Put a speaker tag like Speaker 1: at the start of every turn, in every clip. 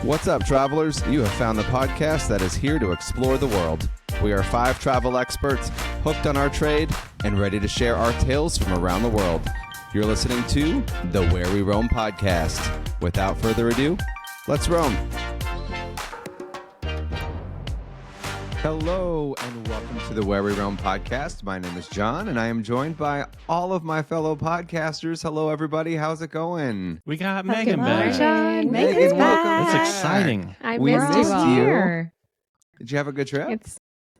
Speaker 1: What's up, travelers? You have found the podcast that is here to explore the world. We are 5 travel experts hooked on our trade and ready to share our tales from around the world. You're listening to the Where We Roam podcast. Without further ado, let's roam. Hello and welcome to the Where We Roam podcast. My name is John and I am joined by all of my fellow podcasters. Hello, everybody. How's it going?
Speaker 2: We got Megan back.
Speaker 3: John.
Speaker 1: Megan, welcome
Speaker 2: That's
Speaker 1: back.
Speaker 2: exciting.
Speaker 3: I
Speaker 1: We
Speaker 3: missed
Speaker 1: missed
Speaker 3: you.
Speaker 1: you. Did you have a good trip?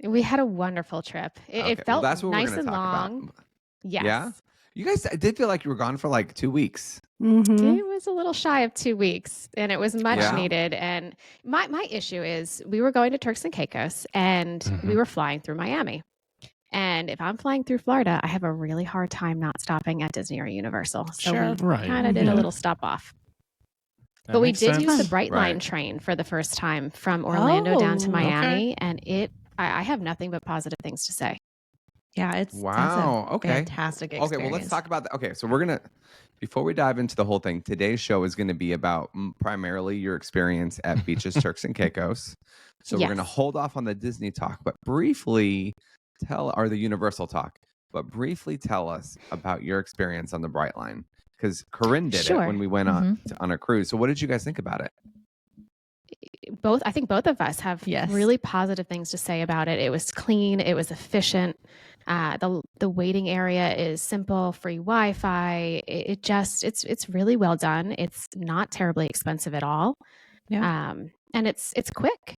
Speaker 3: We had a wonderful trip. It felt
Speaker 1: that's what
Speaker 3: nice
Speaker 1: we're going
Speaker 3: and
Speaker 1: to talk
Speaker 3: long.
Speaker 1: about.
Speaker 3: Yes.
Speaker 1: Yeah? You guys, I did feel like you were gone for like 2 weeks.
Speaker 3: It was a little shy of 2 weeks and it was much
Speaker 1: Yeah.
Speaker 3: needed. And my issue is we were going to Turks and Caicos and we were flying through Miami. And if I'm flying through Florida, I have a really hard time not stopping at Disney or Universal. So we
Speaker 2: Right.
Speaker 3: kind of did a little stop off.
Speaker 2: That
Speaker 3: But we
Speaker 2: makes
Speaker 3: did
Speaker 2: sense.
Speaker 3: use the Brightline
Speaker 1: Right.
Speaker 3: train for the first time from Orlando down to
Speaker 4: Oh,
Speaker 3: Miami. And I have nothing but positive things to say.
Speaker 4: Yeah, it's
Speaker 1: Wow.
Speaker 4: That's a
Speaker 1: Okay.
Speaker 4: fantastic experience.
Speaker 1: Okay, well, let's talk about that. Okay, so we're going to, before we dive into the whole thing, today's show is going to be about primarily your experience at Beaches, Turks and Caicos. So we're going to
Speaker 3: Yes.
Speaker 1: hold off on the Disney talk, but briefly or the Universal talk, but briefly tell us about your experience on the Brightline. Because Corinne did it
Speaker 3: Sure.
Speaker 1: when we went on a cruise. So what did you guys think about it?
Speaker 3: I think both of us have
Speaker 4: Yes.
Speaker 3: really positive things to say about it. It was clean. It was efficient. The waiting area is simple, free Wi-Fi. It's really well done. It's not terribly expensive at all.
Speaker 4: Yeah.
Speaker 3: And it's quick.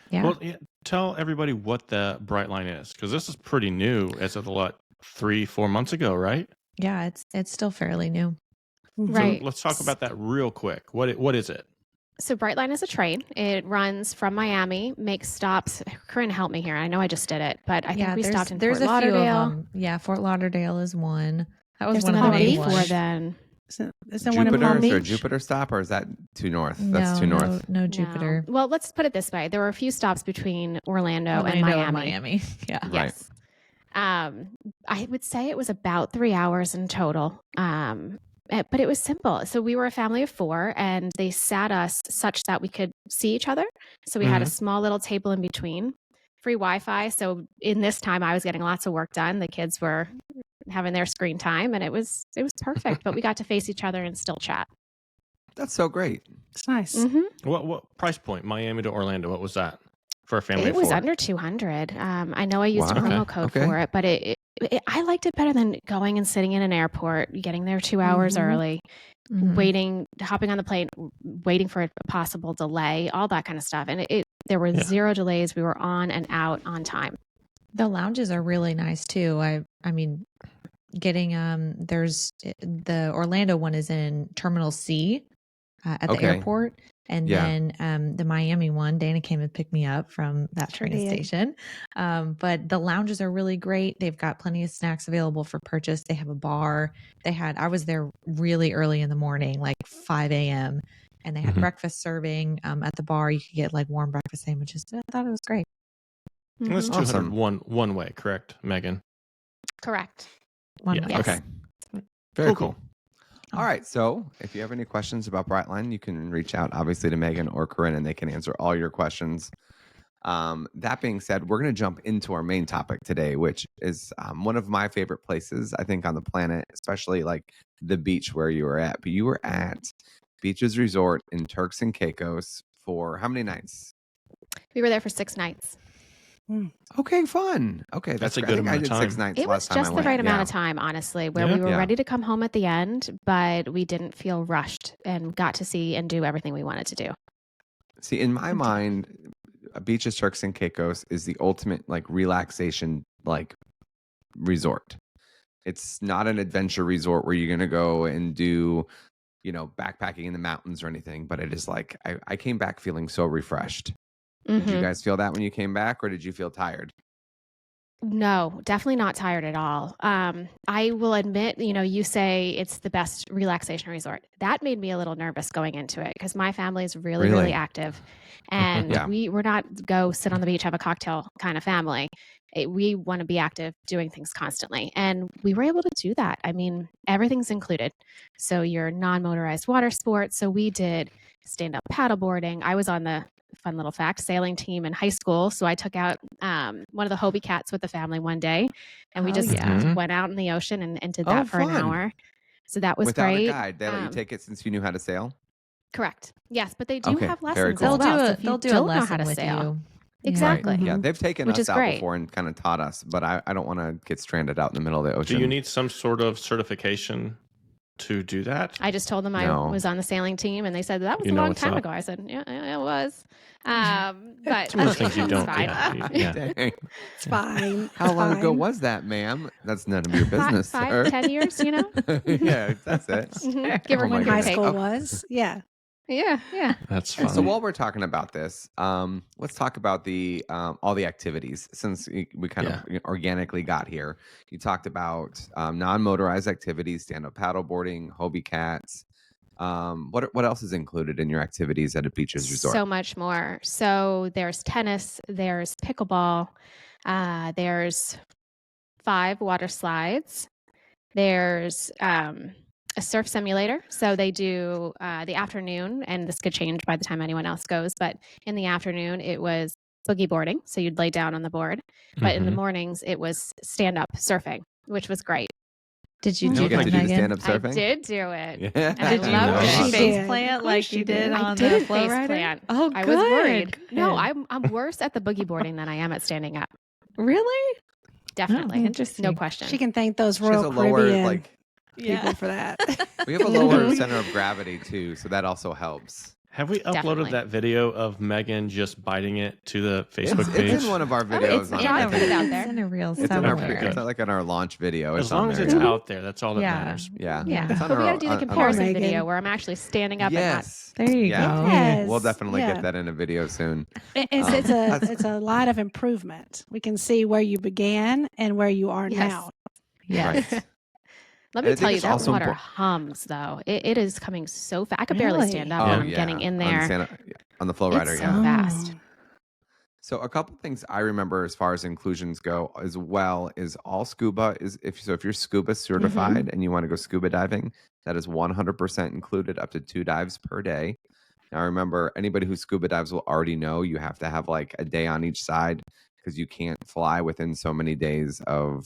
Speaker 4: Yeah.
Speaker 2: Well, tell everybody what the Brightline is, because this is pretty new as of 3-4 months ago, right?
Speaker 4: Yeah, it's still fairly new.
Speaker 3: Right.
Speaker 2: So let's talk about that real quick. What is it?
Speaker 3: So Brightline is a train. It runs from Miami, makes stops. Corinne, help me here. I know I just did it, but I think we stopped in
Speaker 4: there's
Speaker 3: Fort
Speaker 4: a few of
Speaker 3: Lauderdale.
Speaker 4: them. Yeah, Fort Lauderdale is one. That was
Speaker 3: There's
Speaker 4: one of the
Speaker 3: another
Speaker 4: main
Speaker 3: before
Speaker 4: ones.
Speaker 3: then.
Speaker 4: Is there one in
Speaker 1: Jupiter?
Speaker 4: Palm
Speaker 1: Is there a
Speaker 4: Beach?
Speaker 1: Jupiter stop or is that too north?
Speaker 4: No,
Speaker 1: That's too north.
Speaker 4: No, Jupiter.
Speaker 3: No. Well, let's put it this way. There were a few stops between Orlando and Miami.
Speaker 4: Yeah.
Speaker 1: Right.
Speaker 3: Yes. I would say it was about 3 hours in total. But it was simple. So we were a family of 4 and they sat us such that we could see each other. So we had a small little table in between, free Wi-Fi. So in this time I was getting lots of work done. The kids were having their screen time and it was perfect, but we got to face each other and still chat.
Speaker 1: That's so great.
Speaker 5: It's nice.
Speaker 3: Mm-hmm.
Speaker 2: What price point? Miami to Orlando. What was that for a family
Speaker 3: It
Speaker 2: of
Speaker 3: was
Speaker 2: 4?
Speaker 3: under 200. I know I used a
Speaker 1: Wow.
Speaker 3: promo code
Speaker 1: Okay.
Speaker 3: for it, but I liked it better than going and sitting in an airport, getting there 2 hours early,
Speaker 4: Mhm.
Speaker 3: hopping on the plane, waiting for a possible delay, all that kind of stuff. And there were 0 delays. We were on and out on time.
Speaker 4: The lounges are really nice too. I mean, getting there's the Orlando one is in Terminal C at the
Speaker 1: Okay.
Speaker 4: airport, and
Speaker 1: Yeah.
Speaker 4: then the Miami one, Dana came and picked me up from that
Speaker 5: Sure
Speaker 4: train
Speaker 5: did.
Speaker 4: station. But the lounges are really great. They've got plenty of snacks available for purchase. They have a bar. I was there really early in the morning, like 5 a.m. and they had breakfast serving at the bar. You could get like warm breakfast sandwiches. I thought it was great.
Speaker 2: And it's
Speaker 3: Mhm.
Speaker 1: Awesome.
Speaker 2: 200 one way, correct, Megan?
Speaker 3: Correct.
Speaker 4: One
Speaker 2: Yeah.
Speaker 4: way.
Speaker 3: Yes.
Speaker 1: Okay. Very
Speaker 2: Cool.
Speaker 1: cool. All right. So if you have any questions about Brightline, you can reach out obviously to Megan or Corinne and they can answer all your questions. That being said, we're going to jump into our main topic today, which is one of my favorite places, I think, on the planet, especially like the beach where you were at. But you were at Beaches Resort in Turks and Caicos for how many nights?
Speaker 3: We were there for 6 nights.
Speaker 1: Okay, fun. Okay,
Speaker 2: That's a
Speaker 1: great.
Speaker 2: good
Speaker 1: I think
Speaker 2: amount
Speaker 1: I
Speaker 2: of
Speaker 1: did
Speaker 2: time.
Speaker 1: 6 nights
Speaker 3: It was
Speaker 1: last time
Speaker 3: just
Speaker 1: I
Speaker 3: the
Speaker 1: went.
Speaker 3: right amount
Speaker 1: Yeah.
Speaker 3: of time, honestly, where
Speaker 2: Yeah.
Speaker 3: we were
Speaker 1: Yeah.
Speaker 3: ready to come home at the end, but we didn't feel rushed and got to see and do everything we wanted to do.
Speaker 1: See, in my mind, Beaches, Turks and Caicos is the ultimate like relaxation like resort. It's not an adventure resort where you're gonna go and do, backpacking in the mountains or anything. But it is like I came back feeling so refreshed. Did you
Speaker 3: Mhm.
Speaker 1: guys feel that when you came back, or did you feel tired?
Speaker 3: No, definitely not tired at all. I will admit, you say it's the best relaxation resort. That made me a little nervous going into it because my family is really,
Speaker 1: Really?
Speaker 3: really active. And
Speaker 1: Yeah.
Speaker 3: we're not go sit on the beach, have a cocktail kind of family. We want to be active, doing things constantly. And we were able to do that. I mean, everything's included. So your non-motorized water sports. So we did stand-up paddleboarding. I was on the fun little fact sailing team in high school. So I took out one of the Hobie cats with the family one day, and we
Speaker 4: Oh,
Speaker 3: just
Speaker 2: yeah.
Speaker 3: went out in the ocean and did
Speaker 1: Oh,
Speaker 3: that for an
Speaker 1: fun.
Speaker 3: hour. So that was
Speaker 1: Without
Speaker 3: great.
Speaker 1: a guide, they let you take it since you knew how to sail.
Speaker 3: Correct. Yes, but they do
Speaker 1: Okay,
Speaker 3: have
Speaker 1: very
Speaker 3: lessons
Speaker 1: cool.
Speaker 3: as well. So if you
Speaker 4: They'll do a
Speaker 3: don't know how
Speaker 4: lesson
Speaker 3: to
Speaker 4: with
Speaker 3: sail,
Speaker 4: you.
Speaker 3: exactly.
Speaker 1: Right. Yeah,
Speaker 5: Mhm.
Speaker 1: they've taken
Speaker 3: Which
Speaker 1: us
Speaker 3: is
Speaker 1: out
Speaker 3: great.
Speaker 1: before and kind of taught us, but I don't want to get stranded out in the middle of the
Speaker 2: Do
Speaker 1: ocean.
Speaker 2: you need some sort of certification to do that?
Speaker 3: I just told them
Speaker 1: No.
Speaker 3: I was on the sailing team, and they said that was
Speaker 2: You
Speaker 3: a
Speaker 2: know
Speaker 3: long
Speaker 2: what's
Speaker 3: time
Speaker 2: up.
Speaker 3: ago. I said, yeah, it was. But
Speaker 2: Some of those things you
Speaker 3: it's
Speaker 2: don't.
Speaker 3: fine.
Speaker 2: Yeah.
Speaker 1: Dang.
Speaker 5: It's fine.
Speaker 1: How
Speaker 5: It's
Speaker 1: long ago
Speaker 5: fine.
Speaker 1: was that, ma'am? That's none of your business, sir.
Speaker 3: 5, 10 years, you know?
Speaker 1: Yeah, that's it.
Speaker 3: Mhm. Give or
Speaker 1: Oh my
Speaker 5: When
Speaker 3: give or
Speaker 5: high
Speaker 1: goodness.
Speaker 3: take.
Speaker 5: school
Speaker 1: Okay.
Speaker 5: was. Yeah.
Speaker 3: Yeah.
Speaker 2: That's
Speaker 1: Yeah,
Speaker 2: fun.
Speaker 1: so while we're talking about this, let's talk about the all the activities since we kind of organically got here. You talked about non-motorized activities, stand-up paddleboarding, Hobie cats. What else is included in your activities at a beaches resort?
Speaker 3: So much more. So there's tennis, there's pickleball, there's 5 water slides, there's a surf simulator. So they do the afternoon, and this could change by the time anyone else goes, but in the afternoon it was boogie boarding. So you'd lay down on the board. But in the
Speaker 2: Mhm.
Speaker 3: mornings it was stand up surfing, which was great.
Speaker 4: Did you
Speaker 1: Did
Speaker 4: do
Speaker 1: you get
Speaker 4: that,
Speaker 1: to do the
Speaker 4: Megan?
Speaker 1: stand-up surfing?
Speaker 3: I did do it.
Speaker 1: Yeah.
Speaker 3: And I
Speaker 4: Did you
Speaker 3: loved
Speaker 5: She
Speaker 3: it.
Speaker 5: did.
Speaker 4: face
Speaker 5: Of
Speaker 4: plant
Speaker 5: course
Speaker 4: like
Speaker 5: you
Speaker 4: you did
Speaker 5: did.
Speaker 3: I
Speaker 4: on the
Speaker 3: didn't
Speaker 4: flow
Speaker 3: face
Speaker 4: rider?
Speaker 3: plant.
Speaker 4: Oh,
Speaker 3: I
Speaker 4: good.
Speaker 3: was worried. No,
Speaker 4: Good.
Speaker 3: I'm worse at the boogie boarding than I am at standing up.
Speaker 4: Really?
Speaker 3: Definitely.
Speaker 4: Oh, interesting.
Speaker 3: No question.
Speaker 5: She can thank those
Speaker 1: She has
Speaker 5: Royal
Speaker 1: a lower
Speaker 5: Caribbean
Speaker 4: Yeah.
Speaker 5: people for that.
Speaker 1: we have a lower center of gravity too, so that also helps.
Speaker 2: Have we uploaded
Speaker 3: Definitely.
Speaker 2: that video of Megan just biting it to the Facebook page?
Speaker 1: It's in one of our videos.
Speaker 3: it's
Speaker 1: on
Speaker 3: in
Speaker 1: I
Speaker 3: our
Speaker 1: think
Speaker 3: video.
Speaker 4: It's in a reel
Speaker 1: It's in our
Speaker 4: somewhere.
Speaker 2: Okay,
Speaker 1: it's like in our launch video.
Speaker 2: As
Speaker 1: It's on
Speaker 2: long as
Speaker 1: there,
Speaker 2: it's
Speaker 1: yeah.
Speaker 2: out there, that's all that
Speaker 4: Yeah.
Speaker 2: matters.
Speaker 1: Yeah.
Speaker 4: Yeah.
Speaker 1: It's on
Speaker 3: But we
Speaker 1: our-
Speaker 3: got to do the
Speaker 1: on- on-
Speaker 3: comparison
Speaker 5: Megan.
Speaker 3: video where I'm actually standing up
Speaker 1: Yes.
Speaker 4: There you
Speaker 1: Yeah.
Speaker 4: go.
Speaker 5: Yes.
Speaker 1: We'll definitely
Speaker 5: Yeah.
Speaker 1: get that in a video soon.
Speaker 5: It's a lot of improvement. We can see where you began and where you are
Speaker 3: Yes.
Speaker 5: now.
Speaker 4: Yes.
Speaker 1: Right.
Speaker 3: Let
Speaker 1: And I
Speaker 3: me
Speaker 1: think
Speaker 3: tell you,
Speaker 1: it's
Speaker 3: that
Speaker 1: also
Speaker 3: water
Speaker 1: impor-
Speaker 3: hums, though. It is coming so fast. I could barely
Speaker 5: Really?
Speaker 3: stand up
Speaker 1: Oh,
Speaker 3: when I'm
Speaker 1: yeah.
Speaker 3: getting in
Speaker 1: On
Speaker 3: there.
Speaker 1: on the flow
Speaker 3: It's
Speaker 1: rider,
Speaker 3: so
Speaker 1: yeah.
Speaker 3: fast.
Speaker 1: So a couple things I remember as far as inclusions go as well is all scuba is if you're scuba certified and you want to go scuba diving, that is 100% included up to 2 dives per day. Now remember, anybody who scuba dives will already know you have to have like a day on each side because you can't fly within so many days of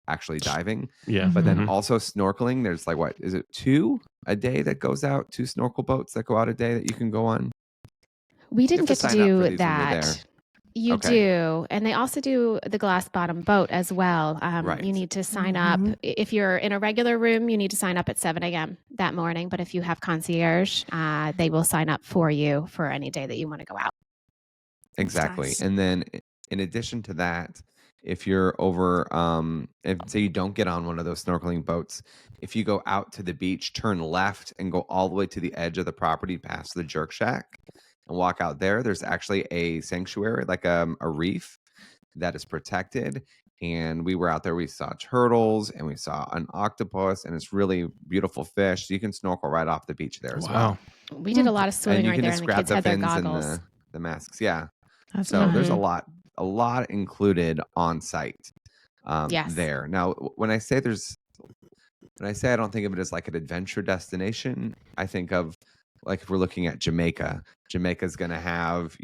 Speaker 1: actually diving.
Speaker 2: Yeah.
Speaker 1: But then
Speaker 2: Mhm.
Speaker 1: also snorkeling, there's like what is it 2 a day that goes out, 2 snorkel boats that go out a day that you can go on.
Speaker 3: We didn't
Speaker 1: to
Speaker 3: get to
Speaker 1: sign up for
Speaker 3: do
Speaker 1: these when you're there.
Speaker 3: that. You
Speaker 1: Okay.
Speaker 3: do. And they also do the glass bottom boat as well.
Speaker 1: Right.
Speaker 3: You need to sign up. If you're in a regular room, you need to sign up at 7 a.m. that morning. But if you have concierge, they will sign up for you for any day that you want to go out.
Speaker 1: Exactly.
Speaker 5: nice.
Speaker 1: And then in addition to that, if you're over if say you don't get on one of those snorkeling boats, if you go out to the beach, turn left and go all the way to the edge of the property past the jerk shack and walk out there, there's actually a sanctuary, like a reef that is protected. And we were out there, we saw turtles and we saw an octopus, and it's really beautiful fish. So you can snorkel right off the beach there as well.
Speaker 2: Wow.
Speaker 3: We did a lot of
Speaker 1: And
Speaker 3: swimming
Speaker 1: you
Speaker 3: right
Speaker 1: can
Speaker 3: there,
Speaker 1: just
Speaker 3: and the
Speaker 1: grab
Speaker 3: kids
Speaker 1: the
Speaker 3: had their
Speaker 1: fins and
Speaker 3: goggles.
Speaker 1: the masks. Yeah.
Speaker 4: That's
Speaker 1: So there's
Speaker 3: fun.
Speaker 1: a lot included on site
Speaker 3: Yes.
Speaker 1: there. Now, when I say I don't think of it as like an adventure destination, I think of like if we're looking at Jamaica's going to have,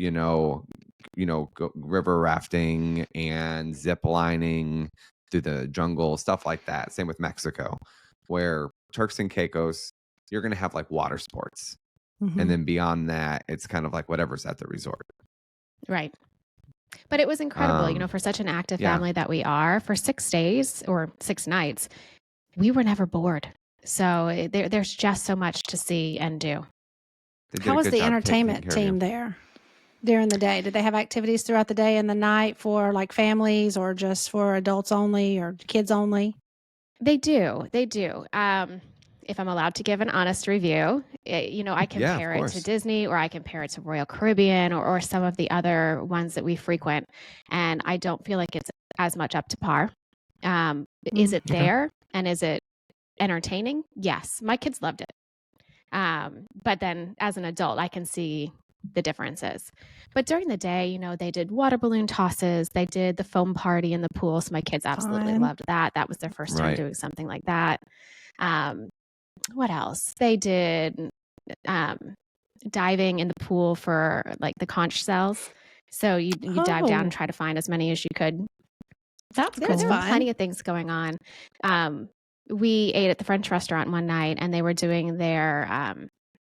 Speaker 1: river rafting and zip lining through the jungle, stuff like that. Same with Mexico, where Turks and Caicos, you're going to have like water sports. And then beyond that, it's kind of like whatever's at the resort.
Speaker 3: Right. But it was incredible,
Speaker 1: Um,
Speaker 3: for such an active
Speaker 1: yeah.
Speaker 3: family that we are. For 6 days or 6 nights, we were never bored. So there's just so much to see and do.
Speaker 1: They did
Speaker 5: How
Speaker 1: a
Speaker 5: was
Speaker 1: good
Speaker 5: the
Speaker 1: job taking
Speaker 5: entertainment
Speaker 1: care of you.
Speaker 5: team there during the day? Did they have activities throughout the day and the night for like families or just for adults only or kids only?
Speaker 3: They do. They do. If I'm allowed to give an honest review, I compare it
Speaker 1: course.
Speaker 3: to Disney, or I compare it to Royal Caribbean, or some of the other ones that we frequent. And I don't feel like it's as much up to par. Is it
Speaker 2: Okay.
Speaker 3: there? And is it entertaining? Yes. My kids loved it. But then as an adult, I can see the difference is. But during the day, you know, they did water balloon tosses, they did the foam party in the pool. So my kids absolutely
Speaker 5: Fun.
Speaker 3: loved that. That was their first time
Speaker 1: Right.
Speaker 3: doing something like that. What else? They did diving in the pool for like the conch shells. So you dive down and try to find as many as you could.
Speaker 4: That's
Speaker 3: There
Speaker 4: cool.
Speaker 3: were plenty of things going on. We ate at the French restaurant one night, and they were doing their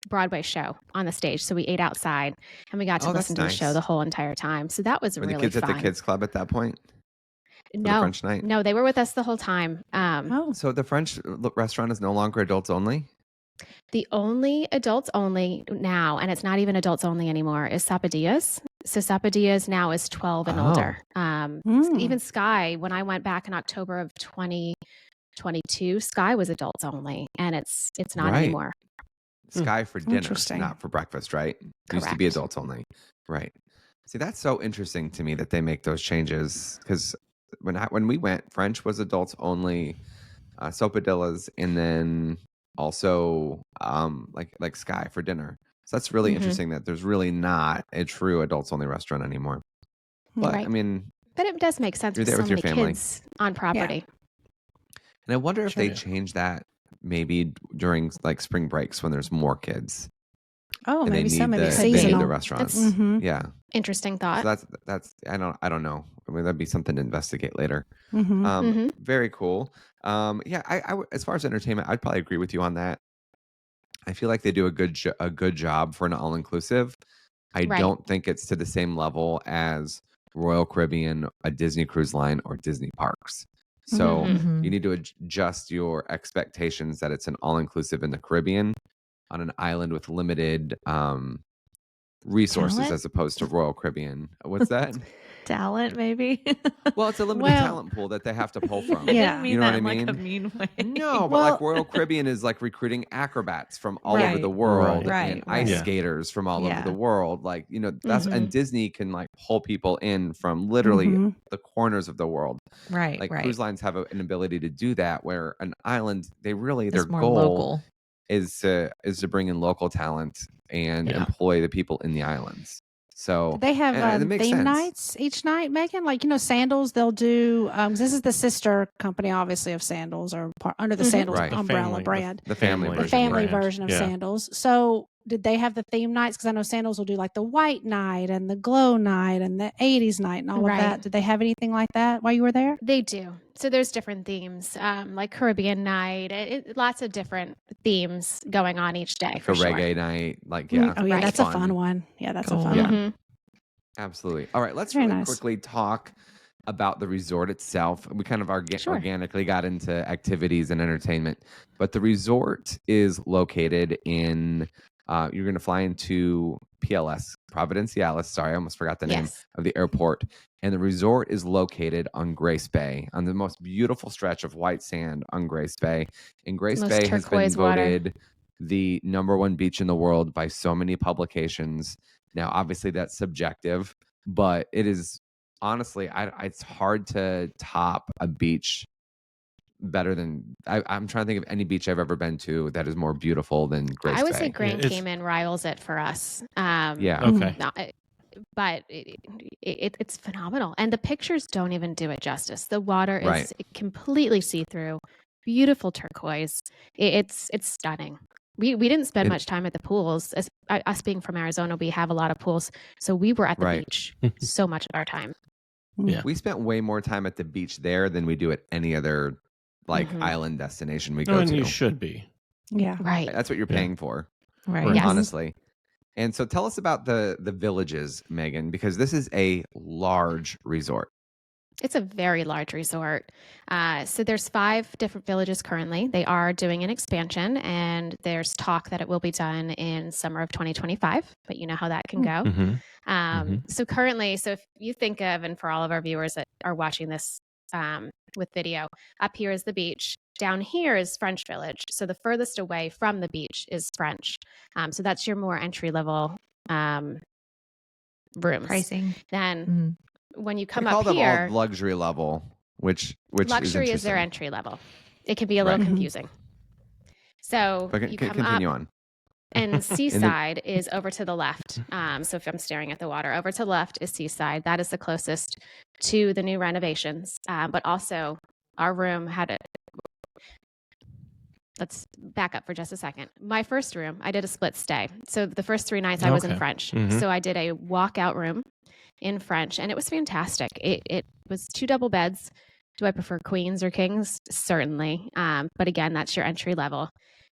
Speaker 3: Broadway show on the stage. So we ate outside, and we got to
Speaker 1: Oh, that's
Speaker 3: listen to the show
Speaker 1: nice.
Speaker 3: the whole entire time. So that was
Speaker 1: Were the
Speaker 3: really
Speaker 1: kids
Speaker 3: fun.
Speaker 1: at the kids club at that point? For the
Speaker 3: No,
Speaker 1: French night?
Speaker 3: no, they were with us the whole time.
Speaker 5: Oh,
Speaker 1: So the French restaurant is no longer adults only?
Speaker 3: The only adults only now, and it's not even adults only anymore, is Sapadias. So Sapadias now is 12 and
Speaker 1: Oh.
Speaker 3: older.
Speaker 5: Mm.
Speaker 3: Even Sky, when I went back in October of 2022, Sky was adults only, and it's not
Speaker 1: Right.
Speaker 3: anymore.
Speaker 1: Sky for dinner,
Speaker 5: Interesting.
Speaker 1: not for breakfast, right? Used to be
Speaker 3: Correct.
Speaker 1: adults only. Right. See, that's so interesting to me that they make those changes because when we went, French was adults only, sopadillas, and then also like Sky for dinner. So that's really
Speaker 3: Mhm.
Speaker 1: interesting that there's really not a true adults only restaurant anymore. But
Speaker 3: Right.
Speaker 1: I mean,
Speaker 3: But it does make sense
Speaker 1: You're
Speaker 3: with
Speaker 1: there
Speaker 3: so
Speaker 1: with your
Speaker 3: many
Speaker 1: family.
Speaker 3: kids on property.
Speaker 1: and I wonder if
Speaker 2: Sure,
Speaker 1: they
Speaker 2: yeah.
Speaker 1: change that maybe during like spring breaks when there's more kids
Speaker 5: Oh,
Speaker 1: and
Speaker 5: maybe
Speaker 1: they
Speaker 5: so.
Speaker 1: need
Speaker 5: Maybe
Speaker 1: the
Speaker 5: seasonal.
Speaker 1: restaurants.
Speaker 5: Mhm.
Speaker 1: Yeah.
Speaker 3: Interesting thought.
Speaker 1: So that's I don't know. I mean, that'd be something to investigate later.
Speaker 5: Mhm.
Speaker 3: Mhm.
Speaker 1: Very cool. Yeah, as far as entertainment, I'd probably agree with you on that. I feel like they do a good job for an all inclusive. I
Speaker 3: Right.
Speaker 1: don't think it's to the same level as Royal Caribbean, a Disney Cruise Line, or Disney Parks. So
Speaker 3: Mhm.
Speaker 4: Mhm.
Speaker 1: you need to adjust your expectations that it's an all inclusive in the Caribbean on an island with limited resources
Speaker 4: Talent?
Speaker 1: as opposed to Royal Caribbean. What's that?
Speaker 4: Talent, maybe.
Speaker 1: Well, it's a limited
Speaker 5: Well-
Speaker 1: talent pool that they have to pull from.
Speaker 4: I
Speaker 5: Yeah.
Speaker 4: didn't mean
Speaker 1: You know
Speaker 4: that
Speaker 1: what
Speaker 4: in
Speaker 1: I
Speaker 4: like a
Speaker 1: mean?
Speaker 4: mean way.
Speaker 1: No, but
Speaker 5: Well-
Speaker 1: like Royal Caribbean is like recruiting acrobats from all over
Speaker 4: Right.
Speaker 1: the world
Speaker 4: Right,
Speaker 1: and
Speaker 4: right.
Speaker 1: ice
Speaker 2: Yeah.
Speaker 1: skaters from all over
Speaker 4: Yeah.
Speaker 1: the world. Like, you know, that's and
Speaker 3: Mhm.
Speaker 1: Disney can like pull people in from literally
Speaker 5: Mhm.
Speaker 1: the corners of the world.
Speaker 4: Right,
Speaker 1: Like
Speaker 4: right.
Speaker 1: cruise lines have an ability to do that where an island, their
Speaker 4: It's more
Speaker 1: goal
Speaker 4: local.
Speaker 1: is to bring in local talent and
Speaker 2: Yeah.
Speaker 1: employ the people in the islands. So
Speaker 5: Do they have
Speaker 1: and it makes
Speaker 5: theme
Speaker 1: sense.
Speaker 5: nights each night, Megan? Like, you know, Sandals, they'll do, this is the sister company, obviously, of Sandals or under the
Speaker 3: Mhm.
Speaker 5: Sandals
Speaker 1: Right. The
Speaker 5: umbrella brand.
Speaker 1: The family
Speaker 5: The
Speaker 1: version.
Speaker 5: family
Speaker 1: Right.
Speaker 5: version of
Speaker 2: Yeah.
Speaker 5: Sandals. So did they have the theme nights? Because I know Sandals will do like the white night and the glow night and the 80s night and all of
Speaker 3: Right.
Speaker 5: that. Did they have anything like that while you were there?
Speaker 3: They do. So there's different themes, like Caribbean night. Lots of different themes going on each day
Speaker 1: Like
Speaker 3: for
Speaker 1: a
Speaker 3: sure.
Speaker 1: reggae night. Like,
Speaker 5: Mm,
Speaker 1: yeah.
Speaker 5: oh, yeah,
Speaker 3: Right.
Speaker 5: that's a fun one. Yeah, that's
Speaker 4: Cool.
Speaker 5: a fun
Speaker 1: Yeah.
Speaker 5: one.
Speaker 3: Mhm.
Speaker 1: Absolutely. All right, let's
Speaker 5: Very
Speaker 1: really
Speaker 5: nice.
Speaker 1: quickly talk about the resort itself. We kind of
Speaker 3: Sure.
Speaker 1: organically got into activities and entertainment, but the resort is located in. You're going to fly into PLS, Providenciales. Sorry, I almost forgot the name
Speaker 3: Yes.
Speaker 1: of the airport. And the resort is located on Grace Bay, on the most beautiful stretch of white sand on Grace Bay. And Grace
Speaker 3: Most
Speaker 1: Bay has been
Speaker 3: turquoise water.
Speaker 1: voted the #1 beach in the world by so many publications. Now, obviously, that's subjective, but it is honestly, it's hard to top a beach better than I'm trying to think of any beach I've ever been to that is more beautiful than Grace
Speaker 3: I would
Speaker 1: Bay.
Speaker 3: say Grand
Speaker 2: it's-
Speaker 3: Cayman rivals it for us.
Speaker 1: Yeah.
Speaker 2: Okay.
Speaker 3: But it's phenomenal. And the pictures don't even do it justice. The water is
Speaker 1: Right.
Speaker 3: completely see-through, beautiful turquoise. It's stunning. We didn't spend
Speaker 1: It-
Speaker 3: much time at the pools. Us being from Arizona, we have a lot of pools. So we were at the
Speaker 1: Right.
Speaker 3: beach so much of our time.
Speaker 2: Yeah.
Speaker 1: We spent way more time at the beach there than we do at any other like
Speaker 3: Mhm.
Speaker 1: island destination we
Speaker 2: No,
Speaker 1: go
Speaker 2: and
Speaker 1: to.
Speaker 2: you should be.
Speaker 5: Yeah.
Speaker 3: Right.
Speaker 1: That's what you're
Speaker 2: Yeah.
Speaker 1: paying for,
Speaker 4: Right.
Speaker 3: Yes.
Speaker 1: honestly. And so tell us about the villages, Megan, because this is a large resort.
Speaker 3: It's a very large resort. So there's 5 different villages currently. They are doing an expansion, and there's talk that it will be done in summer of 2025. But you know how that can go.
Speaker 2: Mhm.
Speaker 3: So currently, so if you think of, and for all of our viewers that are watching this with video, up here is the beach. Down here is French Village. So the furthest away from the beach is French. So that's your more entry level rooms.
Speaker 4: Pricing.
Speaker 3: Then
Speaker 4: Mhm.
Speaker 3: when you
Speaker 1: They
Speaker 3: come
Speaker 1: call
Speaker 3: up
Speaker 1: them
Speaker 3: here,
Speaker 1: all luxury level, which
Speaker 3: luxury
Speaker 1: is
Speaker 3: is their
Speaker 1: interesting.
Speaker 3: entry level. It can be a little
Speaker 1: Right.
Speaker 5: Mhm.
Speaker 3: confusing. So
Speaker 1: But
Speaker 3: you
Speaker 1: can
Speaker 3: come
Speaker 1: continue
Speaker 3: up.
Speaker 1: on.
Speaker 3: And Seaside is over to the left. So if I'm staring at the water, over to the left is Seaside. That is the closest to the new renovations. But also, our room had a. Let's back up for just a second. My first room, I did a split stay. So the first 3 nights I was in
Speaker 2: Okay.
Speaker 3: French.
Speaker 2: Mhm.
Speaker 3: So I did a walkout room in French, and it was fantastic. It was 2 double beds. Do I prefer queens or kings? Certainly. But again, that's your entry level.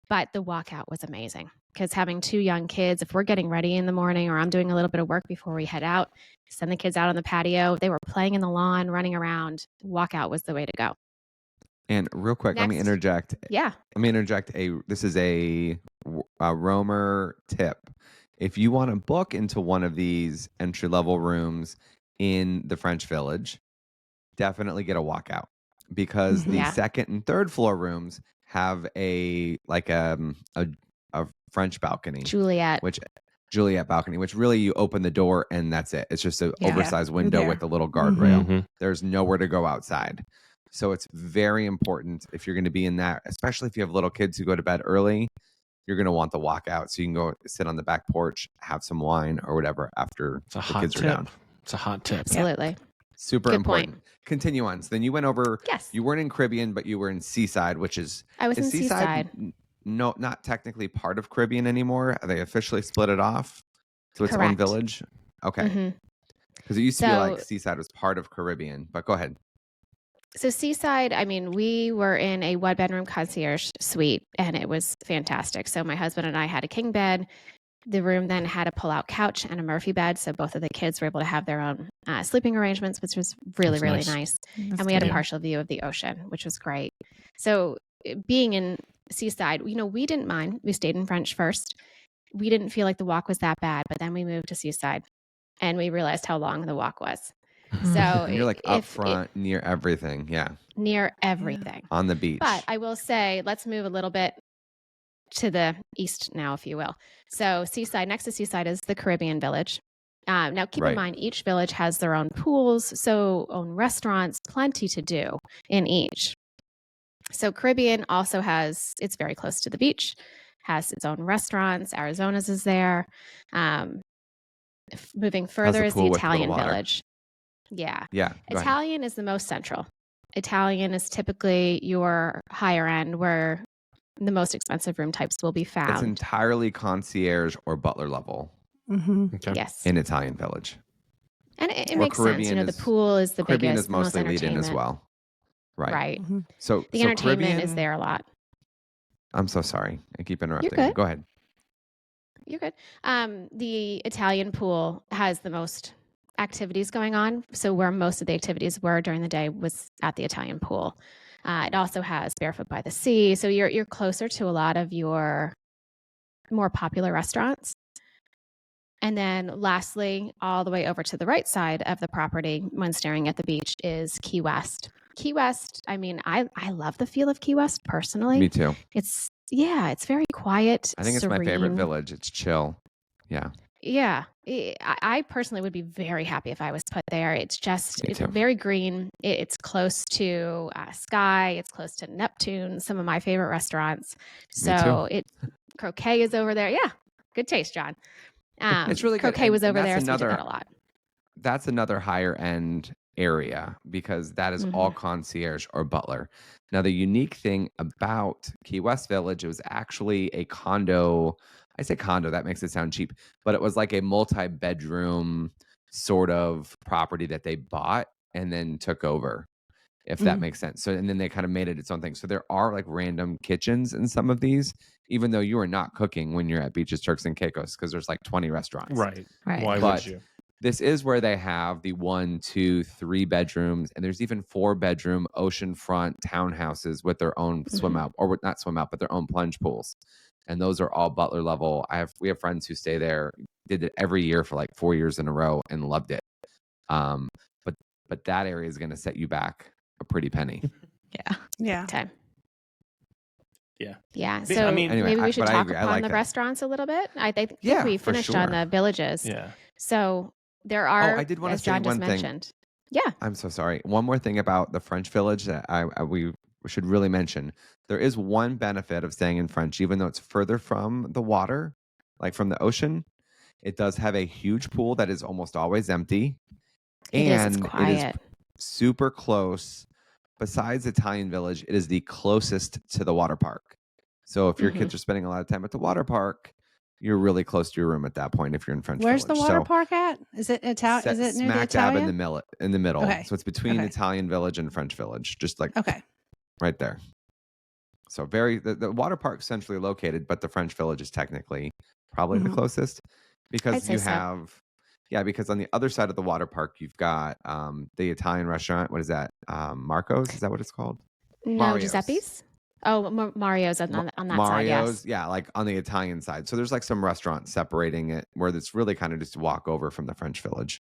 Speaker 3: But the walkout was amazing because having 2 young kids, if we're getting ready in the morning or I'm doing a little bit of work before we head out, send the kids out on the patio. They were playing in the lawn, running around. Walkout was the way to go.
Speaker 1: And real quick, let me
Speaker 3: Next.
Speaker 1: interject.
Speaker 3: Yeah.
Speaker 1: This is a roamer tip. If you want to book into one of these entry level rooms in the French Village, definitely get a walkout because the
Speaker 3: Yeah.
Speaker 1: second and third floor rooms have a French balcony,
Speaker 3: Juliet.
Speaker 1: Juliet balcony, which really you open the door and that's it. It's just an
Speaker 4: Yeah.
Speaker 1: oversized
Speaker 5: You're
Speaker 1: window
Speaker 5: there.
Speaker 1: with a little guardrail.
Speaker 2: Mhm.
Speaker 1: There's nowhere to go outside. So it's very important if you're going to be in that, especially if you have little kids who go to bed early, you're going to want the walkout. So you can go sit on the back porch, have some wine or whatever after
Speaker 2: It's a
Speaker 1: the
Speaker 2: hot
Speaker 1: kids
Speaker 2: tip.
Speaker 1: are down.
Speaker 2: It's a hot tip.
Speaker 3: Absolutely.
Speaker 1: Super
Speaker 3: Good
Speaker 1: important.
Speaker 3: point.
Speaker 1: Continue on. So then you went over,
Speaker 3: Yes.
Speaker 1: you weren't in Caribbean, but you were in Seaside, which is
Speaker 3: I was in Seaside.
Speaker 1: No, not technically part of Caribbean anymore. They officially split it off to its own
Speaker 3: Correct.
Speaker 1: village. Okay.
Speaker 3: Mhm.
Speaker 1: Because it used to be like
Speaker 3: So-
Speaker 1: Seaside was part of Caribbean, but go ahead.
Speaker 3: So Seaside, I mean, we were in a 1-bedroom concierge suite and it was fantastic. So my husband and I had a king bed. The room then had a pull-out couch and a Murphy bed. So both of the kids were able to have their own sleeping arrangements, which was really,
Speaker 2: That's
Speaker 3: really
Speaker 2: nice.
Speaker 3: nice.
Speaker 4: That's
Speaker 3: And we had
Speaker 4: good.
Speaker 3: a partial view of the ocean, which was great. So being in Seaside, we didn't mind. We stayed in French first. We didn't feel like the walk was that bad, but then we moved to Seaside and we realized how long the walk was. So
Speaker 1: And you're like up
Speaker 3: if-
Speaker 1: front near everything. Yeah.
Speaker 3: near everything.
Speaker 1: On the beach.
Speaker 3: But I will say, let's move a little bit to the east now, if you will. So Seaside, next to Seaside is the Caribbean Village. Now, keep
Speaker 1: Right.
Speaker 3: in mind, each village has their own pools, so own restaurants, plenty to do in each. So Caribbean also it's very close to the beach, has its own restaurants. Arizona's is there. Moving further is the
Speaker 1: pool with little
Speaker 3: Italian
Speaker 1: water.
Speaker 3: Village. Yeah.
Speaker 1: Yeah. Go ahead.
Speaker 3: Italian is the most central. Italian is typically your higher end where the most expensive room types will be
Speaker 1: It's
Speaker 3: found.
Speaker 1: entirely concierge or butler level
Speaker 5: Mm-hmm.
Speaker 2: Okay.
Speaker 3: Yes.
Speaker 1: in Italian Village.
Speaker 3: And it
Speaker 1: Or
Speaker 3: makes sense.
Speaker 1: Caribbean
Speaker 3: The
Speaker 1: is-
Speaker 3: pool is the
Speaker 1: Caribbean
Speaker 3: biggest,
Speaker 1: is mostly
Speaker 3: the most
Speaker 1: lead in as
Speaker 3: entertainment.
Speaker 1: well. Right.
Speaker 3: Right.
Speaker 5: Mm-hmm.
Speaker 1: So
Speaker 3: The
Speaker 1: so
Speaker 3: entertainment is
Speaker 1: Caribbean-
Speaker 3: there a lot.
Speaker 1: I'm so sorry. I keep interrupting.
Speaker 3: good.
Speaker 1: Go ahead.
Speaker 3: You're good. The Italian pool has the most activities going on. So where most of the activities were during the day was at the Italian pool. It also has Barefoot by the Sea. So you're closer to a lot of your more popular restaurants. And then lastly, all the way over to the right side of the property when staring at the beach is Key West. Key West, I mean, I love the feel of Key West personally.
Speaker 1: Me too.
Speaker 3: It's very quiet.
Speaker 1: I think it's my favorite
Speaker 3: serene.
Speaker 1: village. It's chill. Yeah.
Speaker 3: Yeah, I personally would be very happy if I was put there. It's
Speaker 1: Me too.
Speaker 3: very green. It's close to Sky. It's close to Neptune, some of my favorite restaurants. So Croquet is over there. Yeah, good taste, John.
Speaker 1: It's really good.
Speaker 3: Croquet
Speaker 1: And-
Speaker 3: was
Speaker 1: and
Speaker 3: over
Speaker 1: that's
Speaker 3: there, so we did
Speaker 1: another-
Speaker 3: that a lot.
Speaker 1: That's another higher end area because that is all
Speaker 3: Mm-hmm.
Speaker 1: concierge or butler. Now, the unique thing about Key West Village, it was actually a condo. I say condo, that makes it sound cheap, but it was like a multi-bedroom sort of property that they bought and then took over, if that
Speaker 5: Mhm.
Speaker 1: makes sense. So, and then they kind of made it its own thing. So there are like random kitchens in some of these, even though you are not cooking when you're at Beaches, Turks and Caicos, because there's like 20 restaurants.
Speaker 2: Right.
Speaker 3: Right.
Speaker 2: Why
Speaker 1: But-
Speaker 2: would you?
Speaker 1: This is where they have the 1, 2, 3 bedrooms, and there's even 4-bedroom oceanfront townhouses with their own swim
Speaker 3: Mhm.
Speaker 1: out, or not swim out, but their own plunge pools. And those are all butler level. We have friends who stay there, did it every year for like 4 years in a row, and loved it. But that area is going to set you back a pretty penny.
Speaker 4: Yeah.
Speaker 5: Yeah.
Speaker 3: Time.
Speaker 2: Yeah.
Speaker 3: Yeah.
Speaker 2: But,
Speaker 3: So
Speaker 2: I mean-
Speaker 1: Anyway,
Speaker 3: maybe we should
Speaker 1: but I
Speaker 3: talk
Speaker 1: agree. I
Speaker 3: upon
Speaker 1: like
Speaker 3: the
Speaker 1: that.
Speaker 3: restaurants a little bit. I think
Speaker 1: Yeah,
Speaker 3: we
Speaker 1: for
Speaker 3: finished on
Speaker 1: sure.
Speaker 3: the villages.
Speaker 2: Yeah.
Speaker 3: So there are,
Speaker 1: I did wanna
Speaker 3: as
Speaker 1: say
Speaker 3: John just
Speaker 1: one thing.
Speaker 3: mentioned. Yeah.
Speaker 1: I'm so sorry. One more thing about the French Village that we should really mention. There is one benefit of staying in French, even though it's further from the water. like from the ocean. It does have a huge pool that is almost always empty.
Speaker 3: It's
Speaker 1: And
Speaker 3: quiet.
Speaker 1: it is super close. Besides Italian Village, it is the closest to the water park. So if your kids are spending a lot of time at the water park, you're really close to your room at that point if you're in French
Speaker 5: Where's
Speaker 1: Village.
Speaker 5: the water park at? Is it Italian? Is it near the
Speaker 1: Smack dab
Speaker 5: Italian?
Speaker 1: in the middle.
Speaker 5: Okay.
Speaker 1: So it's between
Speaker 5: Okay.
Speaker 1: Italian Village and French Village, just like
Speaker 5: Okay.
Speaker 1: right there. So the water park's centrally located, but the French Village is technically probably the closest
Speaker 3: I'd
Speaker 1: because
Speaker 3: say
Speaker 1: you
Speaker 3: so.
Speaker 1: have, because on the other side of the water park, you've got the Italian restaurant. What is that? Marco's? Is that what it's called?
Speaker 3: No,
Speaker 1: Mario's.
Speaker 3: Giuseppe's. Oh, Mario's on that
Speaker 1: Mario's,
Speaker 3: side. Yes.
Speaker 1: like on the Italian side. So there's like some restaurants separating it where it's really kind of just a walk over from the French Village.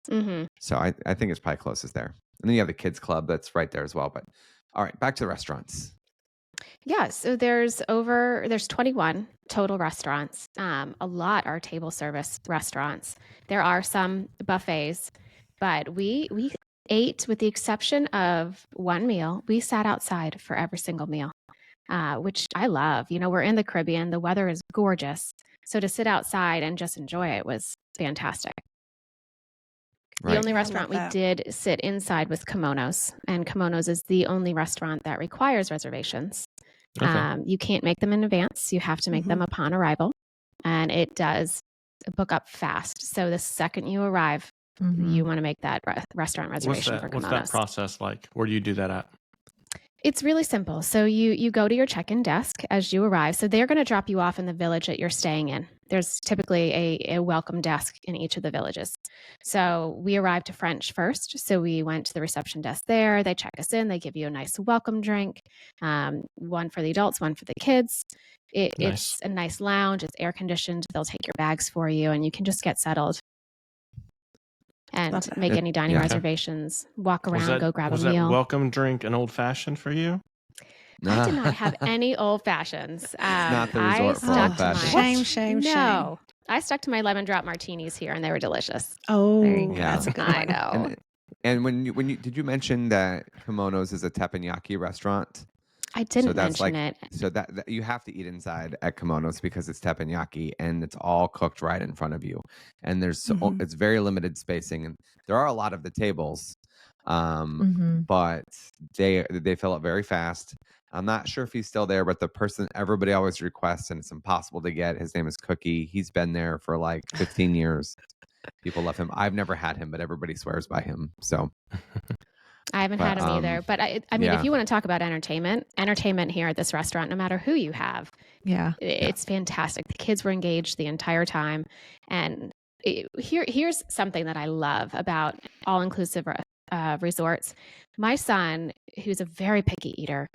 Speaker 3: Mm-hmm.
Speaker 1: So I think it's probably closest there. And then you have the kids club that's right there as well. But all right, back to the restaurants.
Speaker 3: Yeah, so there's 21 total restaurants. A lot are table service restaurants. There are some buffets, but we ate, with the exception of one meal. We sat outside for every single meal, which I love. We're in the Caribbean. The weather is gorgeous. So to sit outside and just enjoy it was fantastic.
Speaker 1: Right.
Speaker 3: The only
Speaker 5: Yeah, I
Speaker 3: restaurant we
Speaker 5: love that.
Speaker 3: did sit inside was Kimonos, and Kimonos is the only restaurant that requires reservations.
Speaker 2: Okay.
Speaker 3: You can't make them in advance. You have to make them upon arrival, and it does book up fast. So the second you arrive, you want to make that restaurant reservation for
Speaker 2: What's
Speaker 3: Kimonos.
Speaker 2: that process like? Where do you do that at?
Speaker 3: It's really simple. So you go to your check-in desk as you arrive. So they're going to drop you off in the village that you're staying in. There's typically a welcome desk in each of the villages. So we arrived to French first. So we went to the reception desk there. They check us in. They give you a nice welcome drink, one for the adults, one for the kids.
Speaker 2: Nice.
Speaker 3: It's a nice lounge. It's air conditioned. They'll take your bags for you, and you can just get settled and
Speaker 5: Love that.
Speaker 3: make any dining
Speaker 1: Yeah.
Speaker 3: reservations, walk around, go grab a
Speaker 2: was
Speaker 3: meal.
Speaker 2: that welcome drink an old fashioned for you?
Speaker 3: I did not have any old fashions.
Speaker 1: not the
Speaker 3: I
Speaker 1: resort for
Speaker 3: stuck
Speaker 1: old
Speaker 3: to my-
Speaker 1: fashions.
Speaker 5: Shame.
Speaker 3: No, I stuck to my lemon drop martinis here, and they were delicious.
Speaker 5: Oh,
Speaker 4: There you go.
Speaker 1: Yeah.
Speaker 5: that's a good
Speaker 3: I
Speaker 5: one.
Speaker 3: know.
Speaker 1: And when you did you mention that Kimonos is a teppanyaki restaurant?
Speaker 3: I didn't
Speaker 1: that's
Speaker 3: mention it.
Speaker 1: So that you have to eat inside at Kimonos because it's teppanyaki and it's all cooked right in front of you. And it's very limited spacing, and there are a lot of the tables, but they fill up very fast. I'm not sure if he's still there, but the person everybody always requests, and it's impossible to get, his name is Cookie. He's been there for like 15 years. People love him. I've never had him, but everybody swears by him. So
Speaker 3: I haven't had them either. But I mean,
Speaker 1: yeah.
Speaker 3: if you want to talk about entertainment here at this restaurant, no matter who you have, it's fantastic. The kids were engaged the entire time. And here's something that I love about all-inclusive resorts. My son, who's a very picky eater,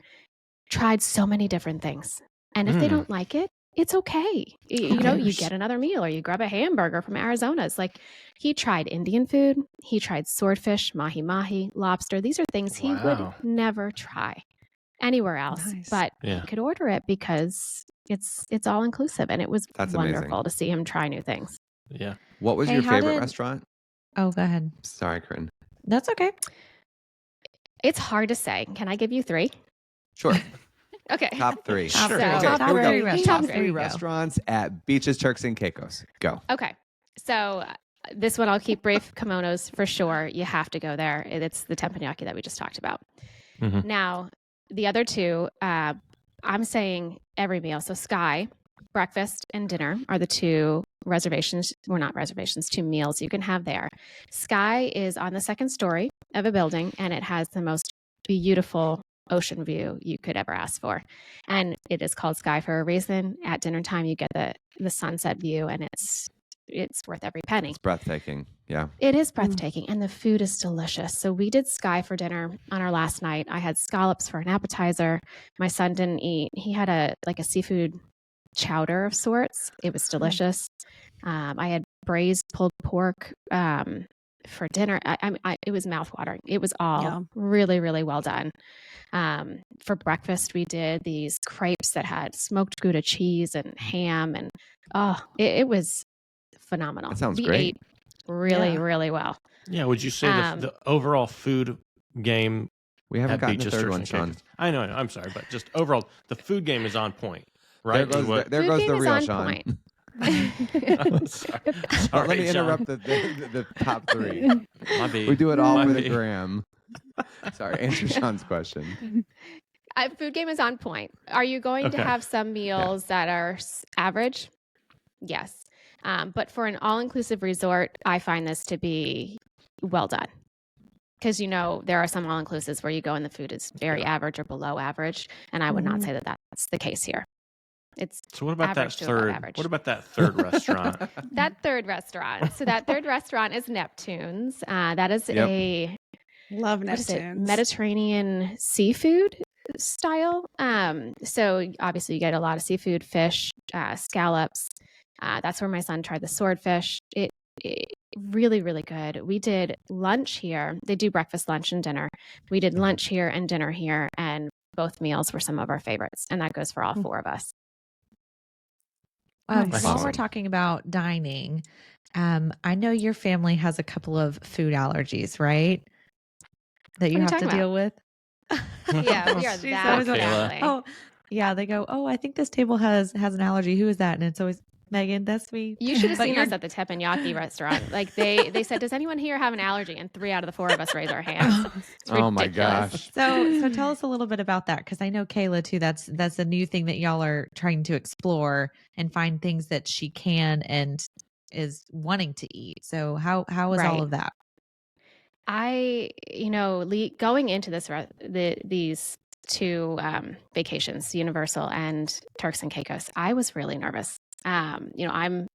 Speaker 3: tried so many different things. And if they don't like it, it's okay. You get another meal or you grab a hamburger from Arizona. It's like he tried Indian food. He tried swordfish, mahi-mahi, lobster. These are things he would never try anywhere else.
Speaker 5: Nice.
Speaker 3: But he could order it because it's all inclusive. And it was wonderful to see him try new things.
Speaker 2: Yeah.
Speaker 1: What was
Speaker 4: Hey,
Speaker 1: your
Speaker 4: how
Speaker 1: favorite
Speaker 4: did-
Speaker 1: restaurant?
Speaker 4: Oh, go ahead.
Speaker 1: Sorry, Corinne.
Speaker 4: That's okay.
Speaker 3: It's hard to say. Can I give you 3?
Speaker 1: Sure.
Speaker 3: Okay.
Speaker 1: Top 3.
Speaker 2: Sure.
Speaker 3: So-
Speaker 1: Okay,
Speaker 4: Top
Speaker 1: here we go.
Speaker 4: three restaurants.
Speaker 1: Top
Speaker 4: There
Speaker 1: 3
Speaker 4: you go.
Speaker 1: restaurants at Beaches, Turks and Caicos. Go.
Speaker 3: Okay. So this one I'll keep brief. Kimonos for sure. You have to go there. It's the teppanyaki that we just talked about.
Speaker 2: Mhm.
Speaker 3: Now, the other two, I'm saying every meal. So Sky, breakfast and dinner are the 2 reservations. Well, not reservations, 2 meals you can have there. Sky is on the 2nd story of a building, and it has the most beautiful ocean view you could ever ask for. And it is called Sky for a reason. At dinner time, you get the sunset view, and it's worth every penny.
Speaker 1: It's breathtaking. Yeah.
Speaker 3: It is breathtaking, and the food is delicious. So we did Sky for dinner on our last night. I had scallops for an appetizer. My son didn't eat. He had a seafood chowder of sorts. It was delicious. I had braised pulled pork for dinner. It was mouthwatering. It was all really, really well done. For breakfast, we did these crepes that had smoked Gouda cheese and ham, and it was phenomenal.
Speaker 1: That sounds
Speaker 3: we
Speaker 1: great.
Speaker 3: ate really, really well.
Speaker 2: Yeah. Would you say the overall food game
Speaker 1: We haven't
Speaker 2: at
Speaker 1: gotten the
Speaker 2: Beaches,
Speaker 1: 3rd
Speaker 2: Turks
Speaker 1: one,
Speaker 2: and
Speaker 1: Sean.
Speaker 2: Caicos? I know. I'm sorry, but just overall, the food game is on point, right?
Speaker 1: There
Speaker 2: And
Speaker 1: goes, there
Speaker 3: Food
Speaker 1: goes
Speaker 3: game
Speaker 1: the
Speaker 3: is
Speaker 1: real
Speaker 3: on
Speaker 1: Sean.
Speaker 3: point.
Speaker 2: Sorry,
Speaker 1: Let me
Speaker 2: John.
Speaker 1: interrupt the top three.
Speaker 2: My B.
Speaker 1: We do it all
Speaker 2: My
Speaker 1: for the
Speaker 2: B.
Speaker 1: gram. Sorry, answer Sean's question.
Speaker 3: Food game is on point. Are you going to
Speaker 2: Okay.
Speaker 3: have some meals that are average? Yes. But for an all-inclusive resort, I find this to be well done. Because, there are some all-inclusives where you go and the food is very average or below average. And I would not say that that's the case here. It's
Speaker 2: So what about that
Speaker 3: average to above
Speaker 2: third?
Speaker 3: average.
Speaker 2: What about that third restaurant?
Speaker 3: That third restaurant. So that third restaurant is Neptune's. That is
Speaker 1: Yep.
Speaker 3: a
Speaker 5: Love
Speaker 3: what is it?
Speaker 5: Neptune's.
Speaker 3: Mediterranean seafood style. So obviously you get a lot of seafood, fish, scallops. That's where my son tried the swordfish. It really, really good. We did lunch here. They do breakfast, lunch, and dinner. We did lunch here and dinner here, and both meals were some of our favorites. And that goes for all four of us.
Speaker 5: Nice.
Speaker 4: While
Speaker 1: Awesome.
Speaker 4: we're talking about dining, I know your family has a couple of food allergies, right? That you
Speaker 3: What are
Speaker 4: have
Speaker 3: you
Speaker 4: to
Speaker 3: talking
Speaker 4: deal with.
Speaker 3: Yeah, we are
Speaker 4: She's
Speaker 3: that
Speaker 4: always like,
Speaker 2: Kayla.
Speaker 3: family.
Speaker 4: oh, yeah. They go, oh, I think this table has an allergy. Who is that? And it's always Megan. That's me.
Speaker 3: You should have
Speaker 4: But
Speaker 3: seen
Speaker 4: you're-
Speaker 3: us at the teppanyaki restaurant. Like they said, does anyone here have an allergy? And 3 out of the 4 of us raise our hands. It's
Speaker 1: Oh my
Speaker 3: ridiculous.
Speaker 1: gosh.
Speaker 4: So tell us a little bit about that, because I know Kayla too. That's a new thing that y'all are trying to explore and find things that she can and is wanting to eat. So how is all
Speaker 3: Right.
Speaker 4: of that?
Speaker 3: Going into these 2 vacations, Universal and Turks and Caicos, I was really nervous. I'm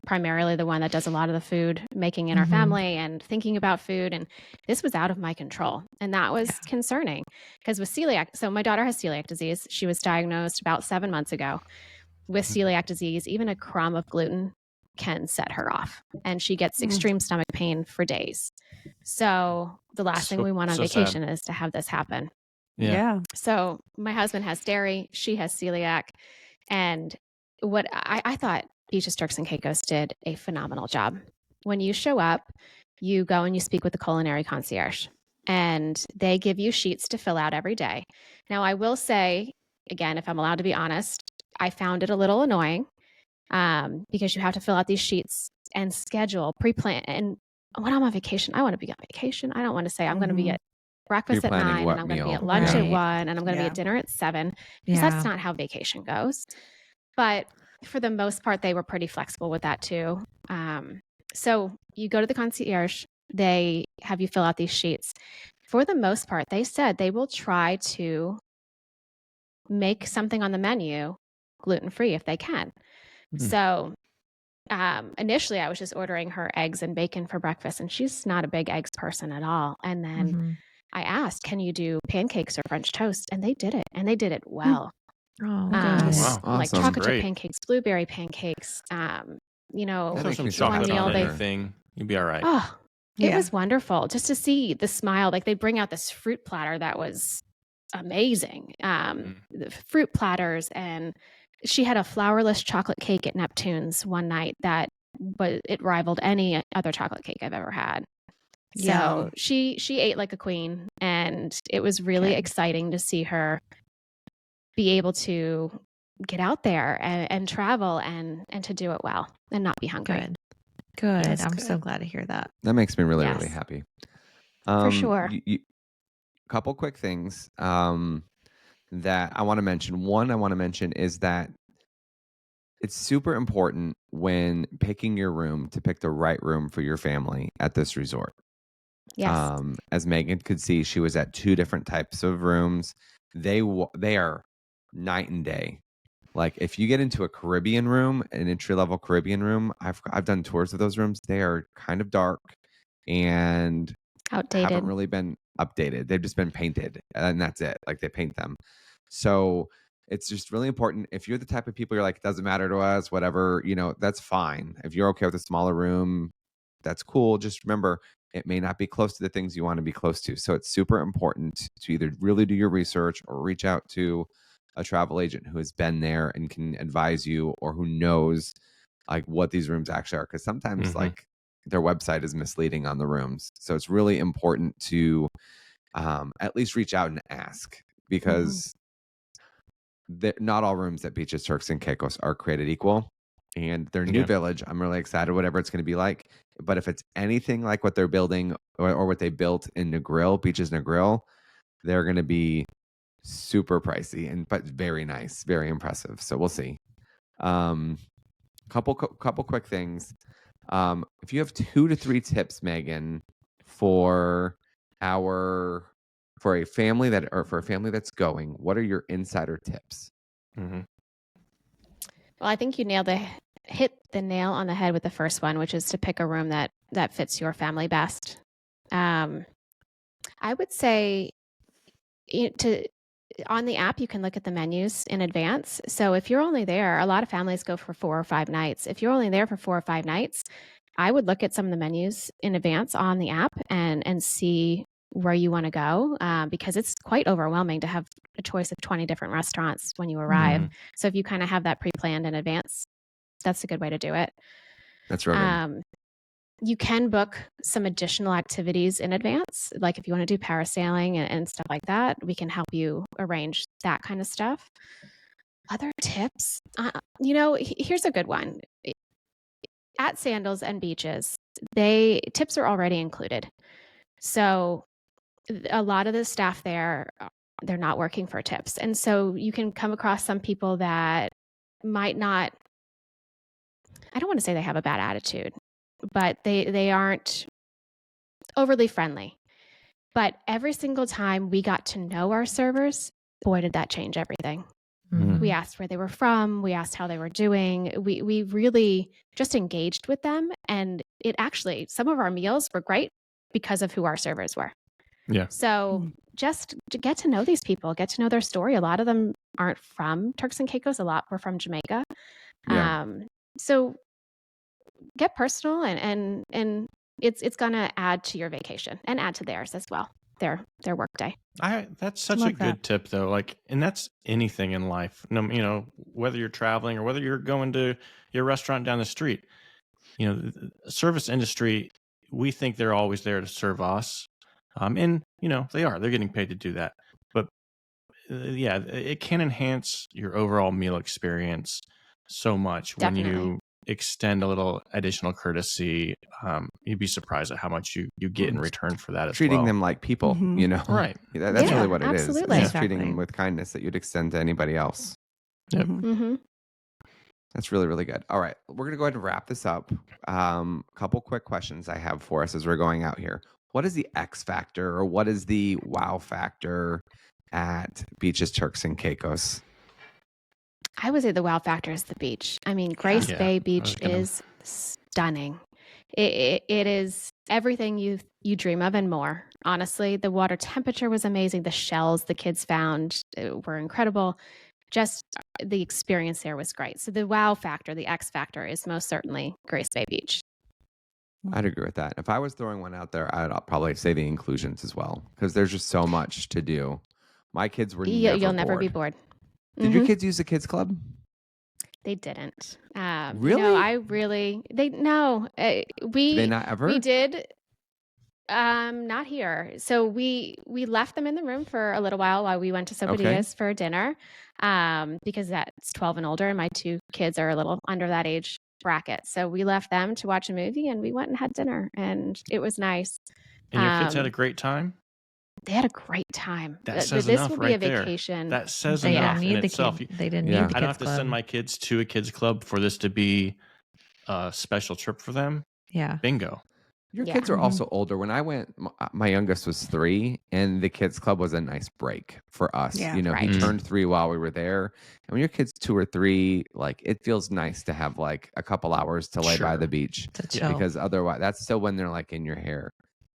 Speaker 3: primarily the one that does a lot of the food making in our
Speaker 4: Mhm.
Speaker 3: family and thinking about food. And this was out of my control. And that was concerning because with celiac, so my daughter has celiac disease. She was diagnosed about 7 months ago with celiac disease. Even a crumb of gluten can set her off. And she gets extreme stomach pain for days. So the last thing we want on
Speaker 2: so sad.
Speaker 3: vacation is to have this happen.
Speaker 2: Yeah.
Speaker 3: So my husband has dairy, she has celiac, and what I thought Beaches, Turks and Caicos did a phenomenal job. When you show up, you go and you speak with the culinary concierge, and they give you sheets to fill out every day. Now, I will say, again, if I'm allowed to be honest, I found it a little annoying because you have to fill out these sheets and schedule, pre-plan. And when I'm on vacation, I want to be on vacation. I don't want to say I'm going to be at breakfast at
Speaker 1: Pre-planning
Speaker 3: 9
Speaker 1: what
Speaker 3: and I'm going to be
Speaker 1: meal.
Speaker 3: at lunch at
Speaker 4: Right.
Speaker 3: 1 and I'm going to be
Speaker 5: Yeah.
Speaker 3: at dinner at 7 because that's not how vacation goes. But for the most part, they were pretty flexible with that too. So you go to the concierge, they have you fill out these sheets. For the most part, they said they will try to make something on the menu gluten-free if they can. So initially I was just ordering her eggs and bacon for breakfast, and she's not a big eggs person at all. And then I asked, can you do pancakes or French toast? And they did it, and they did it well.
Speaker 4: Oh, good.
Speaker 2: Wow.
Speaker 3: Like
Speaker 1: Awesome.
Speaker 3: chocolate chip
Speaker 2: Great.
Speaker 3: pancakes, blueberry pancakes.
Speaker 1: That
Speaker 2: Throw
Speaker 1: makes
Speaker 2: some
Speaker 1: me so
Speaker 2: chocolate
Speaker 3: happy.
Speaker 2: on
Speaker 3: They-
Speaker 2: anything. You'll be all right.
Speaker 3: Oh, it
Speaker 5: Yeah.
Speaker 3: was wonderful just to see the smile. Like they bring out this fruit platter that was amazing. The fruit platters, and she had a flourless chocolate cake at Neptune's one night that it rivaled any other chocolate cake I've ever had.
Speaker 5: Yum.
Speaker 3: So she ate like a queen, and it was really
Speaker 4: Good.
Speaker 3: exciting to see her be able to get out there and travel and to do it well and not be hungry.
Speaker 4: Good.
Speaker 5: That's
Speaker 4: I'm
Speaker 5: good.
Speaker 4: so glad to hear that.
Speaker 1: That makes me really, really
Speaker 3: Yes.
Speaker 1: happy.
Speaker 3: For sure.
Speaker 1: Couple quick things that I want to mention. One I want to mention is that it's super important when picking your room to pick the right room for your family at this resort.
Speaker 3: Yes.
Speaker 1: As Megan could see, she was at 2 different types of rooms. They are night and day. Like if you get into a Caribbean room, an entry-level Caribbean room, I've done tours of those rooms. They are kind of dark and
Speaker 3: Outdated.
Speaker 1: haven't really been updated. They've just been painted, and that's it. Like they paint them. So it's just really important. If you're the type of people you're like, it doesn't matter to us, whatever, that's fine. If you're okay with a smaller room, that's cool. Just remember, it may not be close to the things you want to be close to. So it's super important to either really do your research or reach out to a travel agent who has been there and can advise you, or who knows like what these rooms actually are. Because sometimes like their website is misleading on the rooms. So it's really important to at least reach out and ask, because not all rooms at Beaches, Turks and Caicos are created equal. and their new
Speaker 2: Yeah.
Speaker 1: village. I'm really excited, whatever it's going to be like. But if it's anything like what they're building or what they built in Negril, Beaches Negril, they're going to be super pricey but very nice, very impressive. So we'll see. Couple quick things. If you have 2 to 3 tips, Megan, for a family that's going, what are your insider tips?
Speaker 2: Mhm.
Speaker 3: Well, I think you hit the nail on the head with the first one, which is to pick a room that fits your family best. I would say on the app, you can look at the menus in advance. So if you're only there, a lot of families go for 4 or 5 nights. If you're only there for 4 or 5 nights, I would look at some of the menus in advance on the app and see where you want to go, because it's quite overwhelming to have a choice of 20 different restaurants when you arrive. So if you kind of have that pre-planned in advance, that's a good way to do it.
Speaker 1: That's real good.
Speaker 3: You can book some additional activities in advance. Like if you want to do parasailing and stuff like that, we can help you arrange that kind of stuff. Other tips, here's a good one. At Sandals and Beaches, tips are already included. So a lot of the staff there, they're not working for tips. And so you can come across some people that might not, I don't want to say they have a bad attitude, but they aren't overly friendly. But every single time we got to know our servers, boy, did that change everything. We asked where they were from. We asked how they were doing. We really just engaged with them. And some of our meals were great because of who our servers were.
Speaker 2: Yeah.
Speaker 3: So just to get to know these people, get to know their story. A lot of them aren't from Turks and Caicos. A lot were from Jamaica.
Speaker 1: Yeah.
Speaker 3: So get personal and it's going to add to your vacation and add to theirs as well, their work day.
Speaker 2: That's such a good tip though. And that's anything in life. No, whether you're traveling or whether you're going to your restaurant down the street, the service industry, we think they're always there to serve us. And they're getting paid to do that. But it can enhance your overall meal experience so much.
Speaker 3: Definitely.
Speaker 2: When you extend a little additional courtesy. You'd be surprised at how much you get in return for that as
Speaker 1: treating
Speaker 2: well.
Speaker 1: them like people,
Speaker 2: Right.
Speaker 1: That's really what it is.
Speaker 3: Absolutely.
Speaker 1: It's just treating them with kindness that you'd extend to anybody else.
Speaker 2: Yep.
Speaker 3: Mm-hmm.
Speaker 1: That's really, really good. All right. We're going to go ahead and wrap this up. Couple quick questions I have for us as we're going out here. What is the X factor or what is the wow factor at Beaches, Turks and Caicos?
Speaker 3: I would say the wow factor is the beach. I mean, Grace Bay Beach is stunning. It is everything you dream of and more. Honestly, the water temperature was amazing. The shells the kids found were incredible. Just the experience there was great. So the wow factor, the X factor, is most certainly Grace Bay Beach.
Speaker 1: I'd agree with that. If I was throwing one out there, I'd probably say the inclusions as well, because there's just so much to do. My kids were
Speaker 3: You'll never be bored.
Speaker 1: Did your kids use the kids club?
Speaker 3: They didn't.
Speaker 1: Really?
Speaker 3: No.
Speaker 1: Did they not ever?
Speaker 3: We did. Not here. So we left them in the room for a little while we went to Sobadia's for dinner, because that's 12 and older, and my two kids are a little under that age bracket. So we left them to watch a movie, and we went and had dinner, and it was nice.
Speaker 2: And your kids had a great time?
Speaker 3: They had a great time.
Speaker 2: That says
Speaker 3: this
Speaker 2: enough
Speaker 3: will
Speaker 2: right
Speaker 3: be a
Speaker 2: there.
Speaker 3: vacation.
Speaker 2: That says enough in itself.
Speaker 4: They didn't need the kids
Speaker 2: I don't have to
Speaker 4: club.
Speaker 2: send my kids to a kids club for this to be a special trip for them.
Speaker 4: Yeah.
Speaker 2: Bingo.
Speaker 1: Your kids are also older. When I went, my youngest was 3, and the kids club was a nice break for us.
Speaker 5: Yeah,
Speaker 1: he turned 3 while we were there. And when your kid's 2 or 3, like, it feels nice to have like a couple hours to lay by the beach, because otherwise, that's still when they're like in your hair.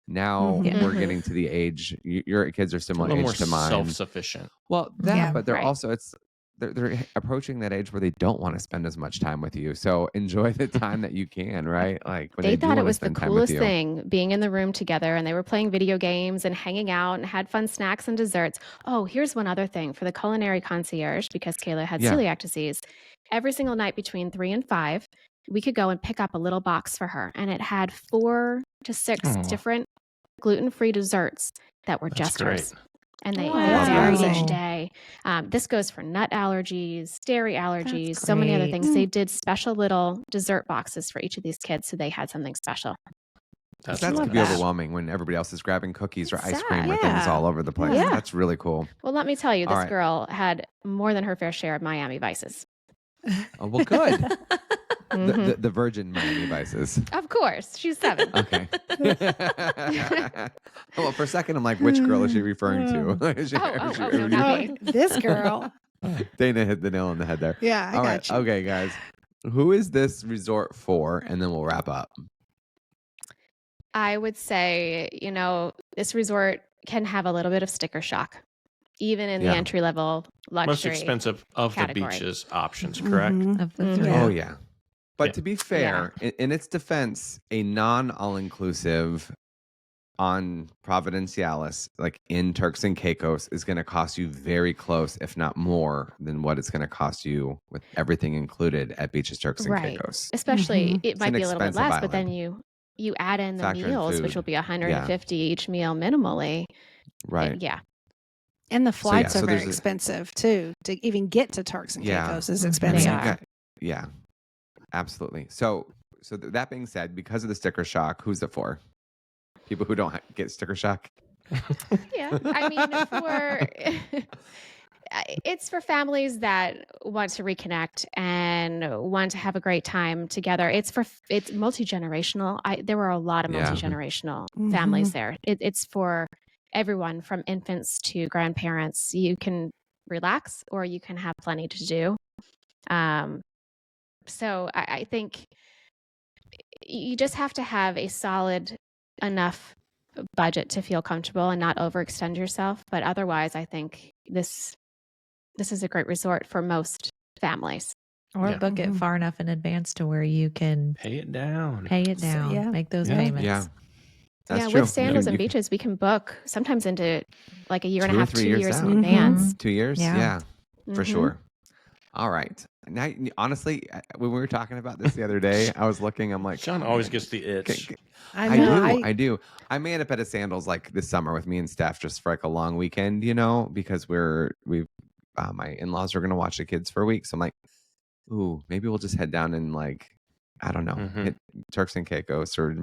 Speaker 1: Now we're getting to the age. Your kids are similar age to mine.
Speaker 2: Self-sufficient.
Speaker 1: Well, but they're also they're approaching that age where they don't want to spend as much time with you. So enjoy the time that you can, right? Like when
Speaker 3: they
Speaker 1: do
Speaker 3: thought it
Speaker 1: want to
Speaker 3: was the
Speaker 1: spend time with
Speaker 3: coolest
Speaker 1: you.
Speaker 3: thing being in the room together, and they were playing video games and hanging out and had fun snacks and desserts. Oh, here's one other thing for the culinary concierge, because Kayla had celiac disease. Every single night between 3 and 5, we could go and pick up a little box for her, and it had 4 to 6 different gluten-free desserts that were just hers. And they
Speaker 5: Oh, that's
Speaker 3: vary
Speaker 4: amazing.
Speaker 3: each day. This goes for nut allergies, dairy allergies,
Speaker 4: That's
Speaker 3: so many other
Speaker 4: great.
Speaker 3: things. They did special little dessert boxes for each of these kids, so they had something special.
Speaker 2: That's
Speaker 1: That
Speaker 2: really
Speaker 1: could be
Speaker 2: nice.
Speaker 1: overwhelming when everybody else is grabbing cookies or
Speaker 3: It's
Speaker 1: ice cream
Speaker 3: sad.
Speaker 1: or things
Speaker 5: Yeah.
Speaker 1: all over the place.
Speaker 3: Yeah.
Speaker 1: That's really cool.
Speaker 3: Well, let me tell you,
Speaker 1: All
Speaker 3: this
Speaker 1: right.
Speaker 3: girl had more than her fair share of Miami vices.
Speaker 1: Oh, well, good.
Speaker 3: Mhm.
Speaker 1: The Virgin Miami Vices.
Speaker 3: Of course, she's 7.
Speaker 1: Okay. Well, for a second, I'm like, which girl is she referring to?
Speaker 3: No, not me.
Speaker 5: This girl.
Speaker 1: Dana hit the nail on the head there.
Speaker 5: Yeah, I
Speaker 1: All
Speaker 5: got
Speaker 1: right.
Speaker 5: you.
Speaker 1: Okay, guys. Who is this resort for? And then we'll wrap up.
Speaker 3: I would say, this resort can have a little bit of sticker shock, even in the
Speaker 1: Yeah.
Speaker 3: entry level luxury.
Speaker 2: Most expensive of
Speaker 3: category.
Speaker 2: the beaches options, correct?
Speaker 5: Mhm.
Speaker 4: Of the
Speaker 3: Mhm.
Speaker 4: three.
Speaker 5: Yeah.
Speaker 1: Oh, yeah. But
Speaker 2: Yeah.
Speaker 1: to be fair, in its defense, a non-all-inclusive on Providencialis, like in Turks and Caicos, is going to cost you very close, if not more, than what it's going to cost you with everything included at Beaches Turks and
Speaker 3: Right.
Speaker 1: Caicos.
Speaker 3: Especially,
Speaker 5: Mhm.
Speaker 3: it might
Speaker 1: an
Speaker 3: be a little bit
Speaker 1: expensive
Speaker 3: less, but then
Speaker 1: island.
Speaker 3: you add in the
Speaker 1: Factor in
Speaker 3: meals, which
Speaker 1: food.
Speaker 3: will be $150 each meal minimally.
Speaker 1: Right.
Speaker 3: Yeah.
Speaker 5: And the flights
Speaker 1: so
Speaker 5: are very
Speaker 1: there's a-
Speaker 5: expensive too. To even get to Turks and
Speaker 1: Yeah.
Speaker 5: Caicos is
Speaker 4: Mhm.
Speaker 5: expensive.
Speaker 3: They are.
Speaker 1: Yeah. Absolutely. So that being said, because of the sticker shock, who's it for? People who don't get sticker shock?
Speaker 3: Yeah. I mean, it's for families that want to reconnect and want to have a great time together. It's multi-generational. There were a lot of
Speaker 1: Yeah.
Speaker 3: multi-generational
Speaker 5: Mhm.
Speaker 3: families there. It's for everyone from infants to grandparents. You can relax or you can have plenty to do. So I think you just have to have a solid enough budget to feel comfortable and not overextend yourself. But otherwise, I think this is a great resort for most families.
Speaker 4: Or
Speaker 2: Yeah.
Speaker 4: book it
Speaker 5: Mhm.
Speaker 4: far enough in advance to where you can
Speaker 2: Pay it down.
Speaker 4: pay it
Speaker 5: So,
Speaker 4: down,
Speaker 5: yeah.
Speaker 4: make those
Speaker 5: Yeah.
Speaker 4: payments.
Speaker 1: Yeah. That's
Speaker 3: yeah,
Speaker 1: true.
Speaker 3: with Sandals and
Speaker 1: You can-
Speaker 3: Beaches, we can book sometimes into like a year and
Speaker 1: 2
Speaker 3: a
Speaker 1: or
Speaker 3: half,
Speaker 1: 3
Speaker 3: 2
Speaker 1: years
Speaker 3: years in
Speaker 1: out.
Speaker 3: advance.
Speaker 1: 2 years?
Speaker 4: Yeah.
Speaker 1: Yeah, for
Speaker 3: Mhm.
Speaker 1: sure. All right. Now, honestly, when we were talking about this the other day, I was looking, I'm like,
Speaker 2: Sean always gets the itch.
Speaker 5: I know.
Speaker 1: I do. I may end up at a Sandals like this summer with me and Steph just for like a long weekend, because my in-laws are going to watch the kids for a week. So I'm like, ooh, maybe we'll just head down and like, I don't know,
Speaker 2: Mhm.
Speaker 1: hit Turks and Caicos or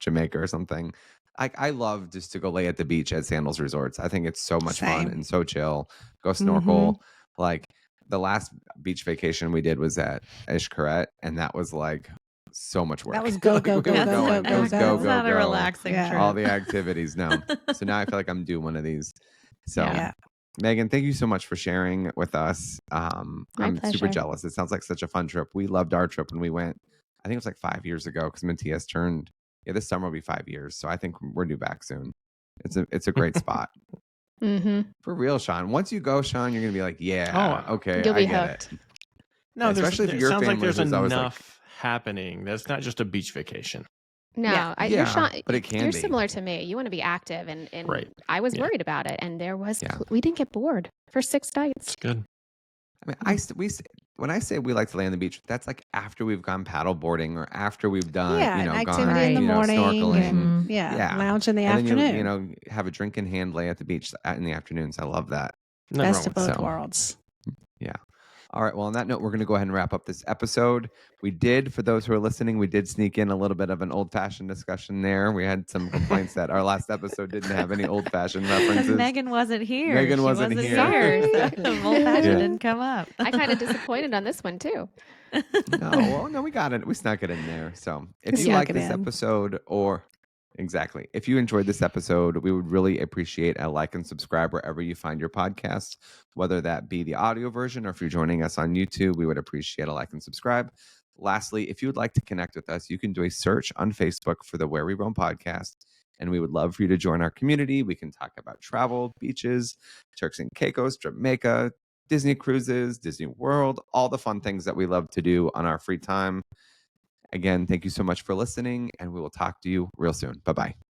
Speaker 1: Jamaica or something. I love just to go lay at the beach at Sandals Resorts. I think it's so much fun
Speaker 5: Same.
Speaker 1: and so chill. Go snorkel. Like the last beach vacation we did was at Ishkaret, and that was like so much work.
Speaker 5: That was go,
Speaker 1: Like,
Speaker 5: go,
Speaker 1: we
Speaker 5: go,
Speaker 1: were
Speaker 5: go,
Speaker 1: going.
Speaker 5: go,
Speaker 1: It was
Speaker 5: go,
Speaker 1: go,
Speaker 5: go.
Speaker 1: go,
Speaker 4: Not a
Speaker 1: go.
Speaker 4: relaxing
Speaker 5: Yeah.
Speaker 4: trip.
Speaker 1: All the activities. No. So now I feel like I'm due one of these. So
Speaker 3: Yeah.
Speaker 1: Megan, thank you so much for sharing with us.
Speaker 3: My
Speaker 1: I'm super
Speaker 3: pleasure.
Speaker 1: jealous. It sounds like such a fun trip. We loved our trip when we went. I think it was like 5 years ago because Matthias turned. Yeah, this summer will be 5 years. So I think we're due back soon. It's a great spot.
Speaker 3: Mm-hmm.
Speaker 1: For real, Sean. Once you go, Sean, you're gonna be like, yeah, okay,
Speaker 3: You'll be
Speaker 1: I get
Speaker 3: hooked.
Speaker 1: it.
Speaker 2: No,
Speaker 1: Especially if
Speaker 2: it
Speaker 1: your
Speaker 2: sounds like
Speaker 1: family
Speaker 2: there's
Speaker 1: who's always like-
Speaker 2: enough happening. That's not just a beach vacation.
Speaker 3: No,
Speaker 5: Yeah.
Speaker 3: you're
Speaker 1: Yeah, but it can
Speaker 3: you're
Speaker 1: be.
Speaker 3: similar to me. You want to be active, and
Speaker 2: Right.
Speaker 3: I was
Speaker 2: Yeah.
Speaker 3: worried about it, and there was
Speaker 1: Yeah.
Speaker 3: we didn't get bored for 6 nights.
Speaker 2: It's good.
Speaker 1: I mean, when I say we like to lay on the beach, that's like after we've gone paddle boarding or after we've done,
Speaker 5: Yeah, an
Speaker 1: gone,
Speaker 5: activity in the morning.
Speaker 1: snorkeling.
Speaker 5: And,
Speaker 4: Mhm.
Speaker 5: yeah, lounge in the
Speaker 1: and
Speaker 5: afternoon.
Speaker 1: then you have a drink in hand, lay at the beach in the afternoons. I love that.
Speaker 2: Nothing
Speaker 5: Best
Speaker 2: wrong
Speaker 5: of
Speaker 2: with
Speaker 5: both
Speaker 1: So-
Speaker 5: worlds.
Speaker 1: All right. Well, on that note, we're going to go ahead and wrap up this episode. We did, for those who are listening, we did sneak in a little bit of an old-fashioned discussion there. We had some complaints that our last episode didn't have any old-fashioned references.
Speaker 4: Megan wasn't here.
Speaker 1: Megan
Speaker 4: She
Speaker 1: wasn't here.
Speaker 4: So the old fashioned
Speaker 1: Yeah.
Speaker 4: didn't come up.
Speaker 3: I kind of disappointed on this one too.
Speaker 1: No, we got it. We snuck it in there. So if you
Speaker 5: Snuck
Speaker 1: like
Speaker 5: it
Speaker 1: this
Speaker 5: in.
Speaker 1: episode exactly, if you enjoyed this episode, we would really appreciate a like and subscribe wherever you find your podcast, whether that be the audio version or if you're joining us on YouTube, we would appreciate a like and subscribe. Lastly, if you would like to connect with us, you can do a search on Facebook for the Where We Roam podcast. And we would love for you to join our community. We can talk about travel, beaches, Turks and Caicos, Jamaica, Disney cruises, Disney World, all the fun things that we love to do on our free time. Again, thank you so much for listening, and we will talk to you real soon. Bye-bye.